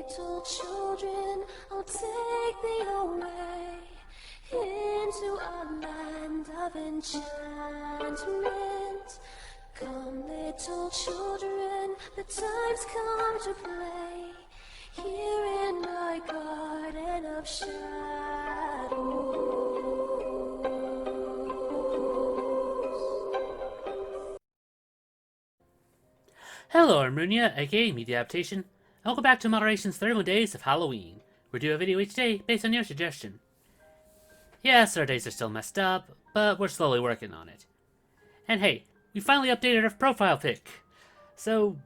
little children, I'll take thee away into a land of enchantment. Come, little children, the time's come to play here in my garden of shadows. Hello, I'm Runia, aka Media Adaptation, and welcome back to Moderation's 31 Days of Halloween. We do a video each day based on your suggestion. Yes, our days are still messed up, but we're slowly working on it. And hey, we finally updated our profile pic. So,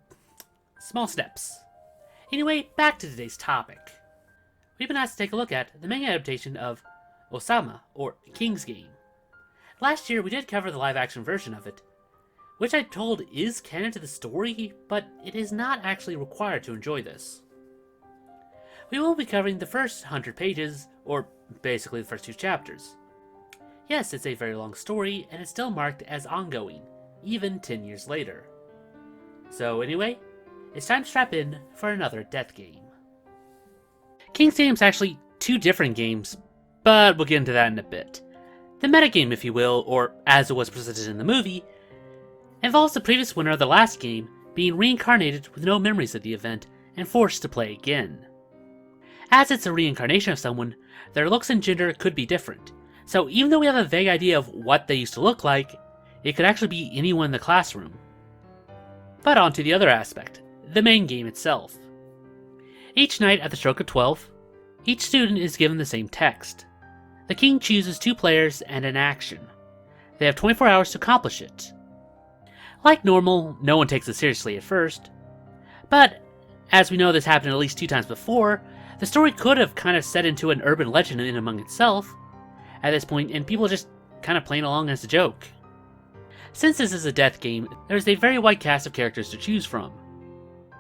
small steps. Anyway, back to today's topic. We've been asked to take a look at the manga adaptation of Osama, or King's Game. Last year we did cover the live-action version of it, which I'm told is canon to the story, but it is not actually required to enjoy this. We will be covering the first 100 pages, or basically the first 2 chapters. Yes, it's a very long story, and it's still marked as ongoing, even 10 years later. So anyway, it's time to strap in for another death game. King's Game is actually 2 different games, but we'll get into that in a bit. The metagame, if you will, or as it was presented in the movie, involves the previous winner of the last game being reincarnated with no memories of the event and forced to play again. As it's a reincarnation of someone, their looks and gender could be different, so even though we have a vague idea of what they used to look like, it could actually be anyone in the classroom. But on to the other aspect, the main game itself. Each night at the stroke of 12, each student is given the same text. The king chooses 2 players and an action. They have 24 hours to accomplish it. Like normal, no one takes it seriously at first, but as we know this happened at least 2 times before, the story could have kind of set into an urban legend in among itself at this point, and people just kind of playing along as a joke. Since this is a death game, there's a very wide cast of characters to choose from.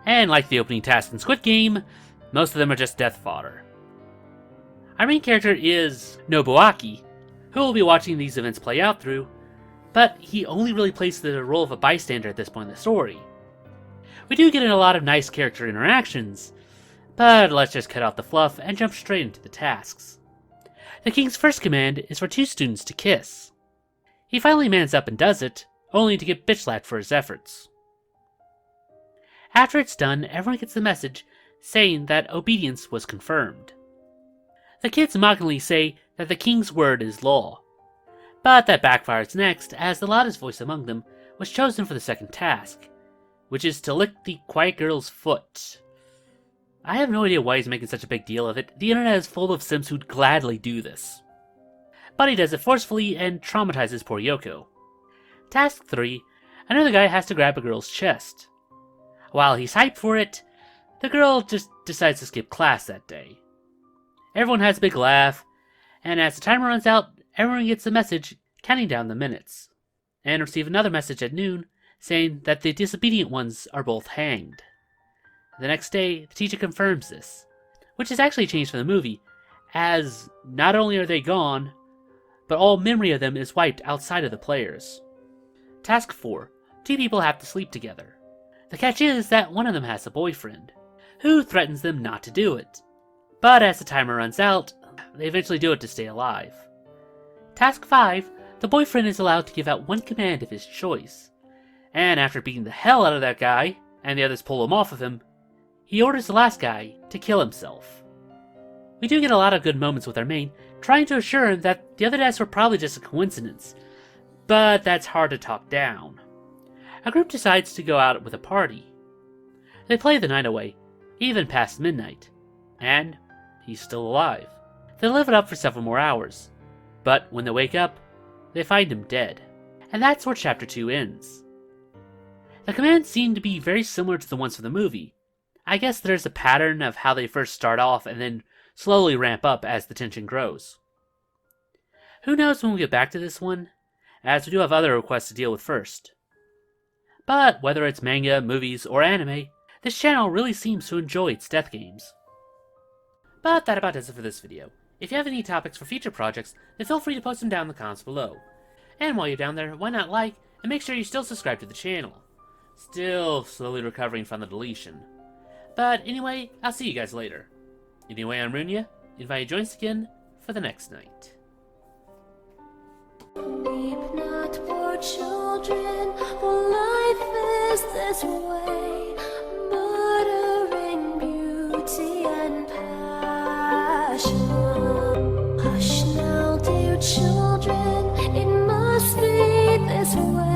And like the opening task in Squid Game, most of them are just death fodder. Our main character is Nobuaki, who will be watching these events play out through, but he only really plays the role of a bystander at this point in the story. We do get in a lot of nice character interactions, but let's just cut out the fluff and jump straight into the tasks. The king's first command is for 2 students to kiss. He finally mans up and does it, only to get bitch-slapped for his efforts. After it's done, everyone gets the message saying that obedience was confirmed. The kids mockingly say that the king's word is law, but that backfires next, as the loudest voice among them was chosen for the second task, which is to lick the quiet girl's foot. I have no idea why he's making such a big deal of it. The internet is full of simps who'd gladly do this. But he does it forcefully and traumatizes poor Yoko. Task 3, another guy has to grab a girl's chest. While he's hyped for it, the girl just decides to skip class that day. Everyone has a big laugh, and as the timer runs out, everyone gets a message counting down the minutes, and receive another message at noon saying that the disobedient ones are both hanged. The next day, the teacher confirms this, which is actually changed from the movie, as not only are they gone, but all memory of them is wiped outside of the players. Task 4, 2 people have to sleep together. The catch is that one of them has a boyfriend, who threatens them not to do it. But as the timer runs out, they eventually do it to stay alive. Task 5, the boyfriend is allowed to give out 1 command of his choice, and after beating the hell out of that guy, and the others pull him off of him, he orders the last guy to kill himself. We do get a lot of good moments with our main, trying to assure him that the other deaths were probably just a coincidence, but that's hard to talk down. A group decides to go out with a party. They play the night away, even past midnight, and he's still alive. They live it up for several more hours, but when they wake up, they find him dead. And that's where Chapter 2 ends. The commands seem to be very similar to the ones from the movie. I guess there's a pattern of how they first start off and then slowly ramp up as the tension grows. Who knows when we'll get back to this one, as we do have other requests to deal with first. But whether it's manga, movies, or anime, this channel really seems to enjoy its death games. But that about does it for this video. If you have any topics for future projects, then feel free to post them down in the comments below. And while you're down there, why not like, and make sure you still subscribe to the channel. Still slowly recovering from the deletion. But anyway, I'll see you guys later. Anyway, I'm Runya. Invite you to join us again for the next night. Weep not, poor children, for life is this way, murdering beauty and passion. Hush now, dear children, it must be this way.